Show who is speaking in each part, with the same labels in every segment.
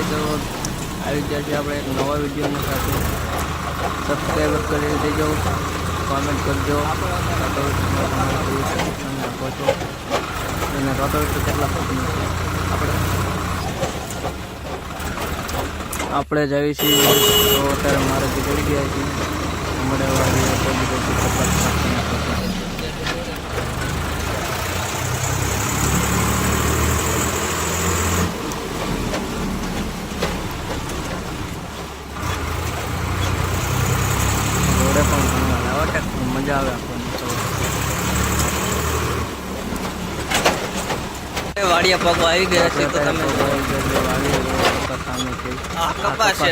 Speaker 1: તો આવી ગયા છે આપણે એક નવા વિડીયોની સાથે. સબસ્ક્રાઈબર કરી દેજો, કોમેન્ટ કરજો, નાખો છો અને કેટલા પસંદ છે. આપણે જઈએ છીએ તો અત્યારે મારે ચડી ગયા છીએ. રોડે પણ મજા આવે આપણને. વાડિયા પગો આવી ગયા છે તો તમે કપાસ છે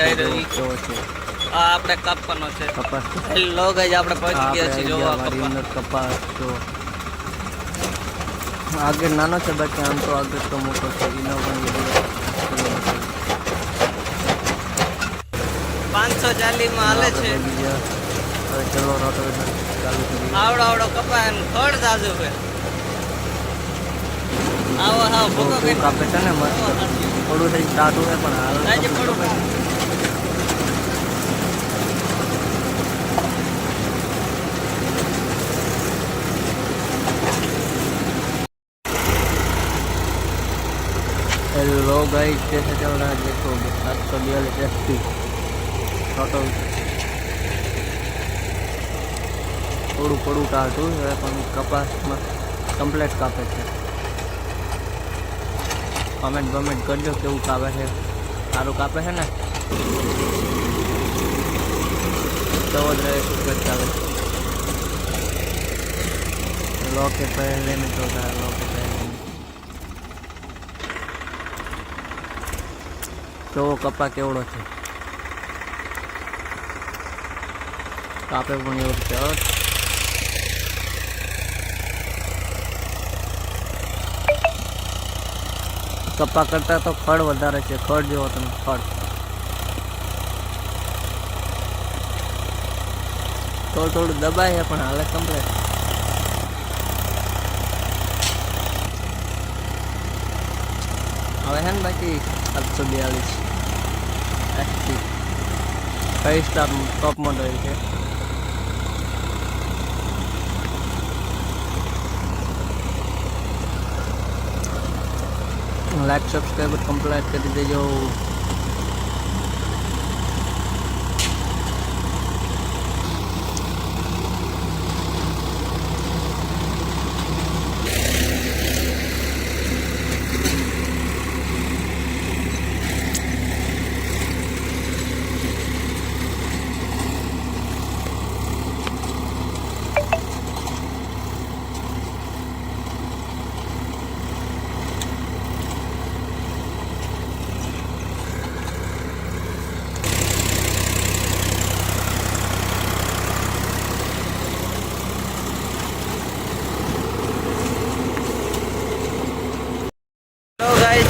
Speaker 1: આપણે કાપવાનો છે કપાસ. હેલો ગાઈસ આપણે પહોંચી ગયા છીએ. જોવા કપાસ જો આગળ નાનો છે, બાકી આમ તો આગળ તો મોટો છે. એનો પણ 540 માં હાલે છે. હવે ચલો રોટોવેટર ચાલુ કરીએ. આવડો કપાસ ખડ જાજુ છે. આવો હા ભૂકો કે કાપે છે ને મસ્ત થોડું થઈ સ્ટાર્ટ હોય પણ હાલ આજે પડું. हेलो गाइस, कैसे चल रहा है देखो. 742 एफपी टोटल થોડું ટાળતું હવે પણ કપાસમાં કમ્પ્લેટ કાપે છે. કમેન્ટ કરજો કેવું કાપે છે. સારું કાપે છે ને તો જ રહે સુગત ચાલે. લોકે પહેલે ને તો લોકે પહેલે તો કપા કેવડો છે. કાપે પણ એવું છે. કપા કરતા તો ખડ વધારે છે. ખડ જેવો તમે ખડ થોડું દબાય પણ હાલે કમ્પ્લેટ. હવે હે ને બાકી 742 એસટી 5 સ્ટાર ટોપ મોડલ છે. લાઈક સબસ્ક્રાઈબર કમ્પ્લીટ કરી દેજો.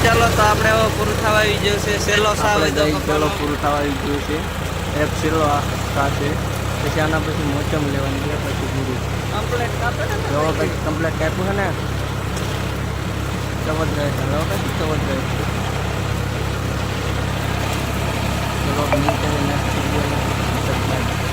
Speaker 1: ચાલો તો આપણે હવે પૂરું થવા આવી ગયું છે. સેલો સાવ ચાલો પૂરું થવા આવી ગયું છે. એક સેલો સાથે પછી આના પછી મોચમ લેવાની છે. પછી પૂરું કમ્પ્લેટ કાપે ને જો પછી કમ્પ્લેટ કાપ્યું છે ને ચવદ રહે છે. હવે પછી ચવદ રહે છે. ચલો નીચે નેક્સ્ટ વિડીયો